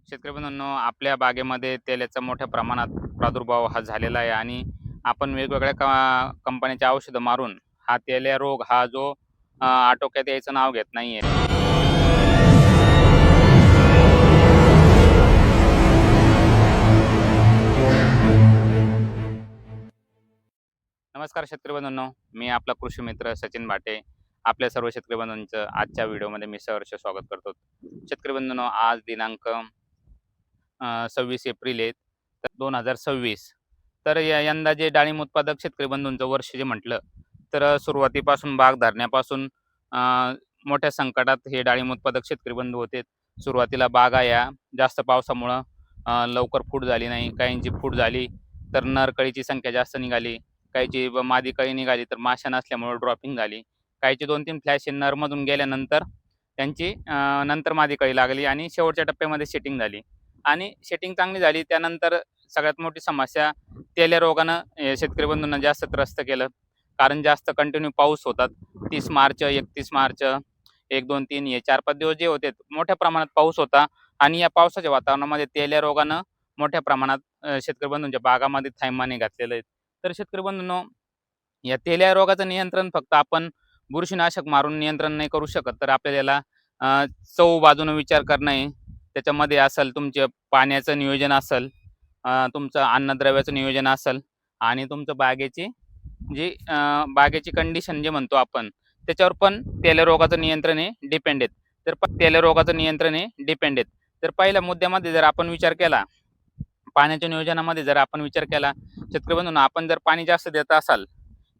शेतकरी बंधूंनो, आपल्या बागेमध्ये तेलाचा मोठ्या प्रमाणात प्रादुर्भाव हा झालेला आहे आणि आपण वेगवेगळ्या कंपन्यांची औषधं मारून हा तेल्या रोग हा जो आटोक्यात यायचं नाव घेत नाहीये. नमस्कार शेतकरी बंधूंनो, मी आपला कृषी मित्र सचिन भाटे. आपल्या सर्व शेतकरी बंधूंचं आजच्या व्हिडिओमध्ये मी सहर्ष स्वागत करतो. शेतकरी बंधूंनो, आज दिनांक 26 एप्रिल आहे तर 2026. तर यंदा जे डाळिंब उत्पादक शेतकरी बंधूंचं वर्ष जे म्हटलं तर सुरुवातीपासून बाग धरण्यापासून अ, मोठ्या संकटात हे डाळिंब उत्पादक शेतकरी बंधू होते. सुरुवातीला बागा या जास्त पावसामुळं लवकर फूट झाली नाही. काहींची फूट झाली तर नर कळीची संख्या जास्त निघाली. काहीची मादी कळी निघाली तर माशा नसल्यामुळे ड्रॉपिंग झाली. काहीची 2-3 फ्लॅश नरमधून गेल्यानंतर त्यांची नंतर मादी कळी लागली आणि शेवटच्या टप्प्यामध्ये सेटिंग झाली. आणि सेटिंग चांगली झाली. त्यानंतर सगळ्यात मोठी समस्या तेल्या रोगानं शेतकरी बंधूंना जास्त त्रस्त केलं. कारण जास्त कंटिन्यू पाऊस होतात. 30 मार्च, 31 मार्च, 1, 2, 3 हे 4-5 दिवस जे होते मोठ्या प्रमाणात पाऊस होता आणि या पावसाच्या वातावरणामध्ये तेल्या रोगानं मोठ्या प्रमाणात शेतकरी बंधूंच्या बागामध्ये थैमाने घातलेलं आहे. तर शेतकरी बंधूंनो, या तेल्या रोगाचं नियंत्रण फक्त आपण बुरशीनाशक मारून नियंत्रण नाही करू शकत. तर आपल्याला याला चव बाजूने विचार करणं आहे. त्याच्यामध्ये असेल तुमच्या पाण्याचं नियोजन असेल, तुमचं अन्नद्रव्याचं नियोजन असेल आणि तुमचं बागेची कंडिशन जे म्हणतो आपण, त्याच्यावर पण तेल्या रोगाचं नियंत्रण आहे डिपेंड आहेत. तर तेल्या रोगाचं नियंत्रण आहे डिपेंड आहेत. तर पहिल्या मुद्द्यामध्ये जर आपण विचार केला, पाण्याच्या नियोजनामध्ये जर आपण विचार केला, शेतकरी बंधूंनो, आपण जर पाणी जास्त देत असाल,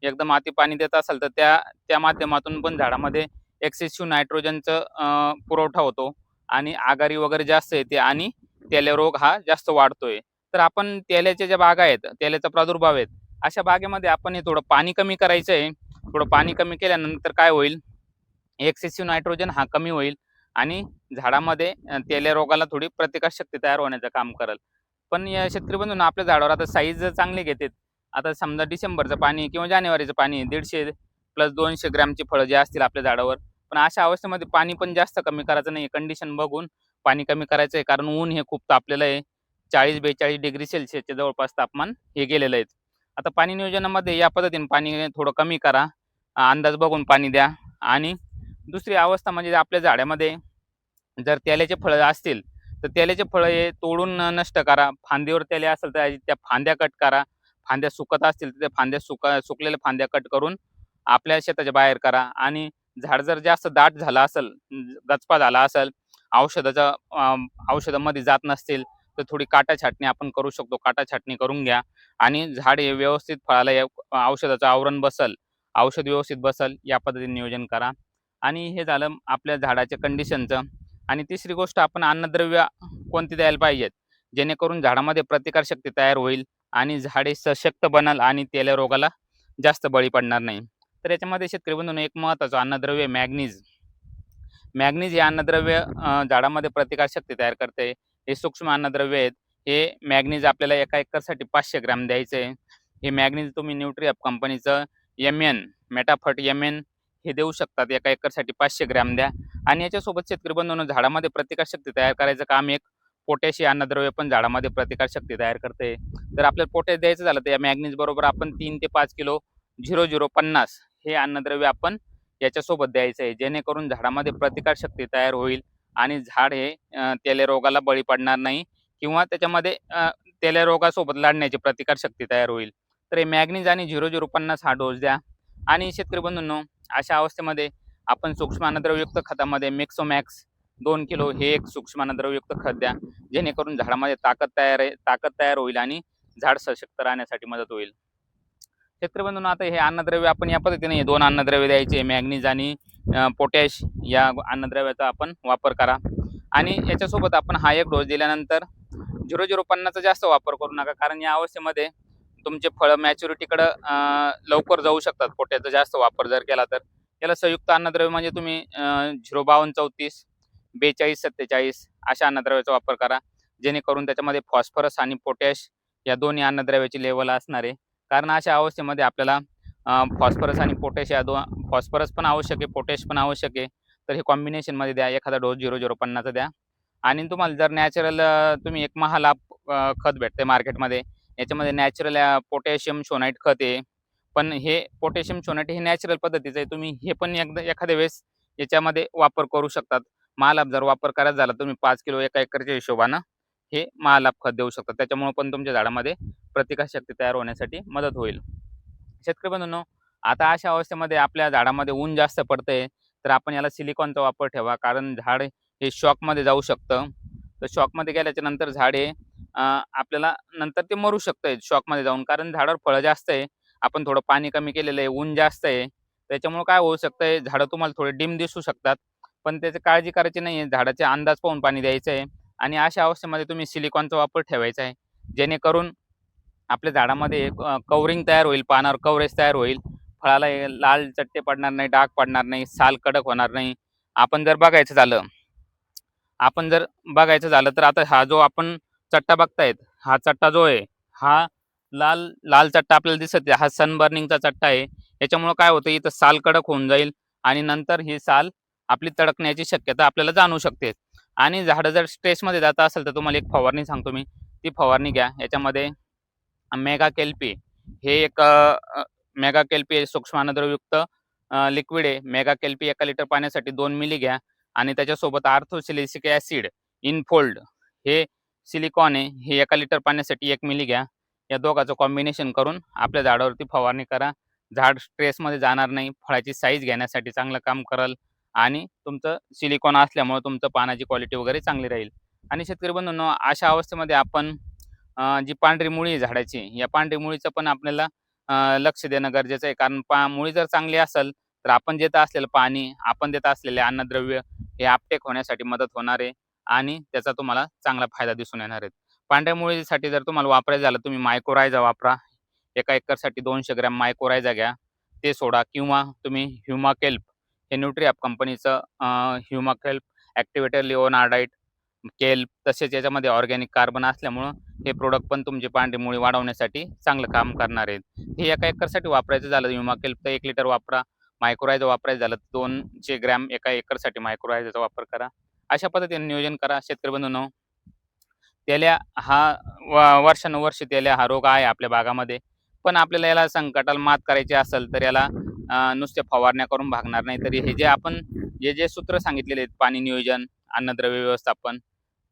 एकदम अति पाणी देत असाल, तर त्या त्या माध्यमातून पण झाडामध्ये एक्सेसिव्ह नायट्रोजनचं पुरवठा होतो आणि आघाडी वगैरे जास्त येते आणि तेल्या रोग हा जास्त वाढतोय. तर आपण तेल्याच्या ज्या बागा आहेत, तेल्याचा प्रादुर्भाव आहेत, अशा बागेमध्ये आपण हे थोडं पाणी कमी करायचं आहे. थोडं पाणी कमी केल्यानंतर काय होईल, एक्सेसिव्ह नायट्रोजन हा कमी होईल आणि झाडामध्ये तेल्या रोगाला थोडी प्रतिकारशक्ती तयार होण्याचं काम करेल. पण या शेतकरी बंधूंनो, आपल्या झाडावर आता साईज चांगली घेतात. आता समजा डिसेंबरचं पाणी किंवा जानेवारीचं पाणी 150 प्लस 200 ग्रॅमची फळं जे असतील आपल्या झाडावर. पण अशा अवस्थेमध्ये पाणी पण जास्त कमी करायचं नाही. कंडिशन बघून पाणी कमी करायचं आहे. कारण ऊन हे खूप तापलेलं आहे. 40-42 डिग्री सेल्सिअसच्या जवळपास तापमान हे गेलेलं आहे. आता पाणी नियोजनामध्ये या पद्धतीने पाणी थोडं कमी करा. अंदाज बघून पाणी द्या. आणि दुसरी अवस्था म्हणजे आपल्या झाडामध्ये जर तेल्याचे फळं असतील, तर तेल्याचे फळं हे तोडून नष्ट करा. फांदीवर तेल्या असेल तर त्या फांद्या कट करा. फांद्या सुकत असतील तर त्या फांद्या सुकलेल्या फांद्या कट करून आपल्या शेताच्या बाहेर करा. आणि झाड जर जास्त दाट झालं असेल, गचपा झाला असेल, औषधामध्ये जात नसतील, तर थोडी काटा छाटणी आपण करू शकतो. काटा छाटणी करून घ्या आणि झाड हे व्यवस्थित फळाला या औषधाचं आवरण बसल, औषध व्यवस्थित बसल, या पद्धतीने नियोजन करा. आणि हे झालं आपल्या झाडाच्या कंडिशनचं. आणि तिसरी गोष्ट, आपण अन्नद्रव्य कोणती द्यायला पाहिजेत, जेणेकरून झाडामध्ये प्रतिकारशक्ती तयार होईल आणि झाडे सशक्त बनल आणि तेल्या रोगाला जास्त बळी पडणार नाही. तर याच्यामध्ये शेतकरी बंधूंनो, एक महत्त्वाचं अन्नद्रव्य मॅग्नीज. मॅग्नीज हे अन्नद्रव्य झाडामध्ये प्रतिकारशक्ती तयार करते. हे सूक्ष्म अन्नद्रव्य आहेत. हे मॅग्नीज आपल्याला एका एकरसाठी 500 ग्रॅम द्यायचं आहे. हे मॅग्नीज तुम्ही न्यूट्रिअप कंपनीचं एम-एन, मेटाफट एम-एन हे देऊ शकतात. एका एकरसाठी 500 ग्रॅम द्या. आणि याच्यासोबत शेतकरी बंधूंनो, झाडामध्ये प्रतिकारशक्ती तयार करायचं काम एक पोटॅश हे अन्नद्रव्य पण झाडामध्ये प्रतिकारशक्ती तयार करते. तर आपल्याला पोटॅश द्यायचं झालं तर या मॅग्नीज बरोबर आपण 3 ते 5 किलो 0050 हे अन्नद्रव्य आपण याच्यासोबत द्यायचं आहे. जेणेकरून झाडामध्ये प्रतिकारशक्ती तयार होईल आणि झाड हे तेल्या रोगाला बळी पडणार नाही किंवा त्याच्यामध्ये तेल्या रोगासोबत लढण्याची प्रतिकारशक्ती तयार होईल. तर हे मॅग्नीज आणि 0050 हा डोस द्या. आणि शेतकरी बंधूंनो, अशा अवस्थेमध्ये आपण सूक्ष्म अन्नद्रव्ययुक्त खतामध्ये मिक्सोमॅक्स 2 किलो हे एक सूक्ष्म अन्नद्रव्ययुक्त खत द्या. जेणेकरून झाडामध्ये ताकद तयार होईल आणि झाड सशक्त राहण्यासाठी मदत होईल. शेतकरी बंधूंनो, आता हे अन्नद्रव्य आपण या पद्धतीने 2 अन्नद्रव्य द्यायचे, मॅग्नीज आणि पोटॅश या अन्नद्रव्याचा आपण वापर करा. आणि याच्यासोबत आपण हा एक डोस दिल्यानंतर 0050चा जास्त वापर करू नका. कारण या अवस्थेमध्ये तुमचे फळं मॅच्युरिटीकडं लवकर जाऊ शकतात पोटॅशचा जास्त वापर जर केला तर. याला संयुक्त अन्नद्रव्य म्हणजे तुम्ही 05234 4247 अशा अन्नद्रव्याचा वापर करा. जेणेकरून त्याच्यामध्ये फॉस्फरस आणि पोटॅश या दोन्ही अन्नद्रव्याची लेवल असणार आहे. कारण अशा अवस्थेमध्ये आपल्याला फॉस्फरस आणि पोटॅश या फॉस्फरस पण आवश्यक आहे, पोटॅश पण आवश्यक आहे. तर हे कॉम्बिनेशनमध्ये द्या. एखादा डोस 0050चा द्या. आणि तुम्हाला जर नॅचरल तुम्ही एक महालाभ खत भेटते मार्केटमध्ये. याच्यामध्ये नॅचरल पोटॅशियम शोनाइट खत आहे. पण हे पोटॅशियम शोनाइट हे नॅचरल पद्धतीचं आहे. तुम्ही हे पण एकदा एखाद्या वेळेस याच्यामध्ये वापर करू शकतात. महालाभ जर वापर करायचा झाला तुम्ही 5 किलो एका एकरच्या हिशोबानं हे महालाभ खत देऊ शकता. त्याच्यामुळे पण तुमच्या झाडामध्ये प्रतिकारशक्ती तयार होण्यासाठी मदत होईल. शेतकरी बंधूंनो, आता अशा अवस्थेमध्ये आपल्या झाडामध्ये ऊन जास्त पडतंय, तर आपण याला सिलिकॉनचा वापर ठेवा. कारण झाड हे शॉकमध्ये जाऊ शकतं. तर शॉकमध्ये गेल्याच्या नंतर झाड हे आपल्याला नंतर ते मरू शकतंय शॉकमध्ये जाऊन. कारण झाडावर फळं जास्त आहे. आपण थोडं पाणी कमी केलेलं आहे, ऊन जास्त आहे. त्याच्यामुळं काय होऊ शकतंय, झाडं तुम्हाला थोडे डिम दिसू शकतात. पण त्याची काळजी करायची नाही आहे. झाडाचे अंदाज पाहून पाणी द्यायचं आहे आणि अशा अवस्थेमध्ये तुम्ही सिलिकॉनचा वापर ठेवायचा आहे. जेणेकरून आपल्या झाडामध्ये कव्हरिंग तयार होईल, पानावर कव्हरेज तयार होईल. फळाला हे लाल चट्टे पडणार नाही, डाग पडणार नाही, साल कडक होणार नाही. आपण जर बघायचं झालं आपण जर बघायचं झालं तर आता हा जो आपण चट्टा बघतायत, हा चट्टा जो आहे, हा लाल लाल चट्टा आपल्याला दिसत आहे. हा सनबर्निंगचा चट्टा आहे. याच्यामुळं काय होतं, इथं साल कडक होऊन जाईल आणि नंतर ही साल आपली तडकण्याची शक्यता आपल्याला जाणवू शकते. आणि झाडं जर स्ट्रेसमध्ये जात असेल तर तुम्हाला एक फवारणी सांगतो मी. ती फवारणी घ्या. याच्यामध्ये मेगा केल्पी हे एक मेगा केल्पी हे सूक्ष्म अन्नद्रव्ययुक्त लिक्विड आहे. मेगा केल्पी 1 लिटर पाण्यासाठी 2 मिली घ्या आणि त्याच्यासोबत आर्थोसिलिसिक ॲसिड इनफोल्ड हे सिलिकॉन आहे, हे 1 लिटर पाण्यासाठी 1 मिली घ्या. या दोघांचं कॉम्बिनेशन करून आपल्या झाडावरती फवारणी करा. झाड स्ट्रेसमध्ये जाणार नाही, फळाची साईज घेण्यासाठी चांगलं काम करेल आणि तुमचं सिलिकॉन असल्यामुळे तुमचं पानाची क्वालिटी वगैरे चांगली राहील. आणि शेतकरी बंधूंनो, अशा अवस्थेमध्ये आपण जी पांढरी मुळी आहे झाडाची, या पांढरी मुळीचं पण आपल्याला लक्ष देणं गरजेचं आहे. कारण मुळी जर चांगली असेल, तर आपण देत असलेलं पाणी, आपण देत असलेले अन्नद्रव्य हे अपटेक होण्यासाठी मदत होणार आहे आणि त्याचा तुम्हाला चांगला फायदा दिसून येणार आहे. पांढऱ्या मुळीसाठी जर तुम्हाला वापरायचं झालं, तुम्ही मायक्रोरायझा वापरा. एका एकरसाठी 200 ग्रॅम मायक्रोरायझा घ्या, ते सोडा किंवा तुम्ही ह्युमाकेल्प हे न्यूट्रिॲप कंपनीचं ह्युमाकेल्प ॲक्टिवेटर लिओनार्डाइट केल्प तसेच याच्यामध्ये ऑर्गॅनिक कार्बन असल्यामुळं हे प्रोडक्ट पण तुमची पांढरी मुळी वाढवण्यासाठी चांगलं काम करणार आहेत. हे एका एकरसाठी वापरायचं झालं ह्युमाकेल्प तर 1 लिटर वापरा. मायक्रोरायझा वापरायचं झालं तर 200 ग्रॅम एका एकरसाठी मायक्रोरायझाचा वापर करा. अशा पद्धतीने नियोजन करा. शेतकरी बंधूंनो, तेल्या हा वर्षानुवर्ष तेल्या हा रोग आहे आपल्या भागामध्ये. पण आपल्याला याला संकटाला मात करायची असेल तर याला नुसत्या फवारण्या करून भागणार नाही. तरी हे जे आपण जे सूत्र सांगितलेले आहेत, पाणी नियोजन, अन्नद्रव्य व्यवस्थापन,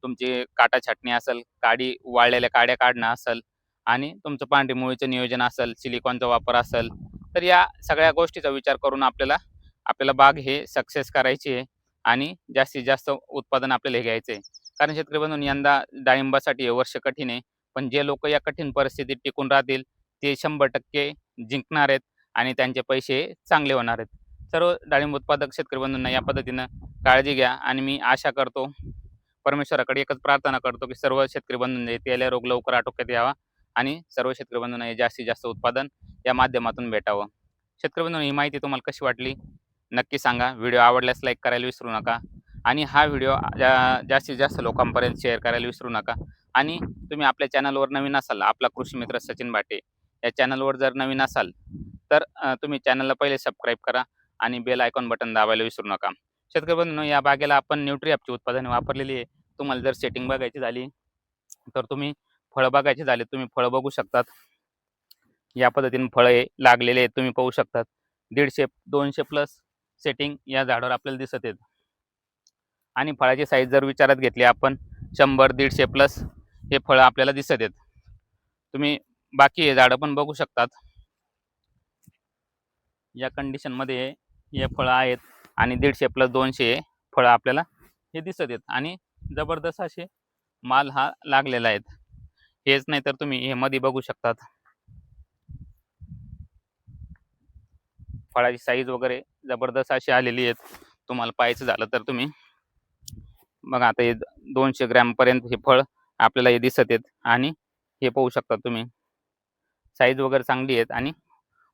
तुमची काटा छाटणी असेल, वाळलेल्या काड्या काढणं असेल आणि तुमचं पांढरी मुळीचं नियोजन असेल, सिलिकॉनचा वापर असेल, तर या सगळ्या गोष्टीचा विचार करून आपल्याला बाग हे सक्सेस करायची आहे आणि जास्तीत जास्त उत्पादन आपल्याला हे घ्यायचं आहे. कारण शेतकरी बंधूंनो, यंदा डाळिंबासाठी हे वर्ष कठीण आहे. पण जे लोक या कठीण परिस्थितीत टिकून राहतील ते 100% जिंकणार आहेत आणि त्यांचे पैसे चांगले होणार आहेत. सर्व डाळिंब उत्पादक शेतकरी बंधूंना या पद्धतीनं काळजी घ्या आणि मी आशा करतो, परमेश्वराकडे एकच प्रार्थना करतो की सर्व शेतकरी बंधूंना तेल्या रोग लवकर आटोक्यात यावा आणि सर्व शेतकरी बंधूंना हे जास्तीत जास्त उत्पादन या माध्यमातून भेटावं. शेतकरी बंधूंनो, ही माहिती तुम्हाला कशी वाटली नक्की सांगा. व्हिडिओ आवडल्यास लाईक करायला विसरू नका आणि हा व्हिडिओ जास्तीत जास्त लोकांपर्यंत शेअर करायला विसरू नका. आणि तुम्ही आपल्या चॅनलवर नवीन असाल, आपला कृषी मित्र सचिन भाटे या चॅनलवर जर नवीन असाल तर तुम्ही चॅनलला पहिले सबस्क्राईब करा आणि बेल आयकॉन बटन दाबायला विसरू नका. शेतकरी बंधूंनो, या बागेला आपण न्यूट्रिॲपची उत्पादने वापरलेली आहे. तुम्हाला जर सेटिंग बघायची झाली तर तुम्ही फळं बघायची झाली, तुम्ही फळं बघू शकतात. या पद्धतीने फळं लागलेले आहेत, तुम्ही पाहू शकतात. 150-200 प्लस सेटिंग या झाडावर आपल्याला दिसत आहेत. आणि फळाची साईज जर विचारात घेतली आपण 100-150 प्लस हे फळं आपल्याला दिसत आहेत. तुम्ही बाकी हे झाडं पण बघू शकतात. या कंडिशनमध्ये हे फळं आहेत आणि 150 प्लस 200 फळं आपल्याला हे दिसत आहेत आणि जबरदस्त असे माल हा लागलेला आहे. हेच नाही तर तुम्ही हे मध्ये बघू शकतात. फळाची साईज वगैरे जबरदस्त अशी आलेली आहेत. तुम्हाला पाहायचं झालं तर तुम्ही बघा, आता हे 200 ग्रॅमपर्यंत हे फळ आपल्याला हे दिसत आहेत आणि हे पाहू शकता तुम्ही. साईज वगैरे चांगली आहेत आणि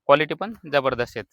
क्वालिटी पण जबरदस्त आहेत.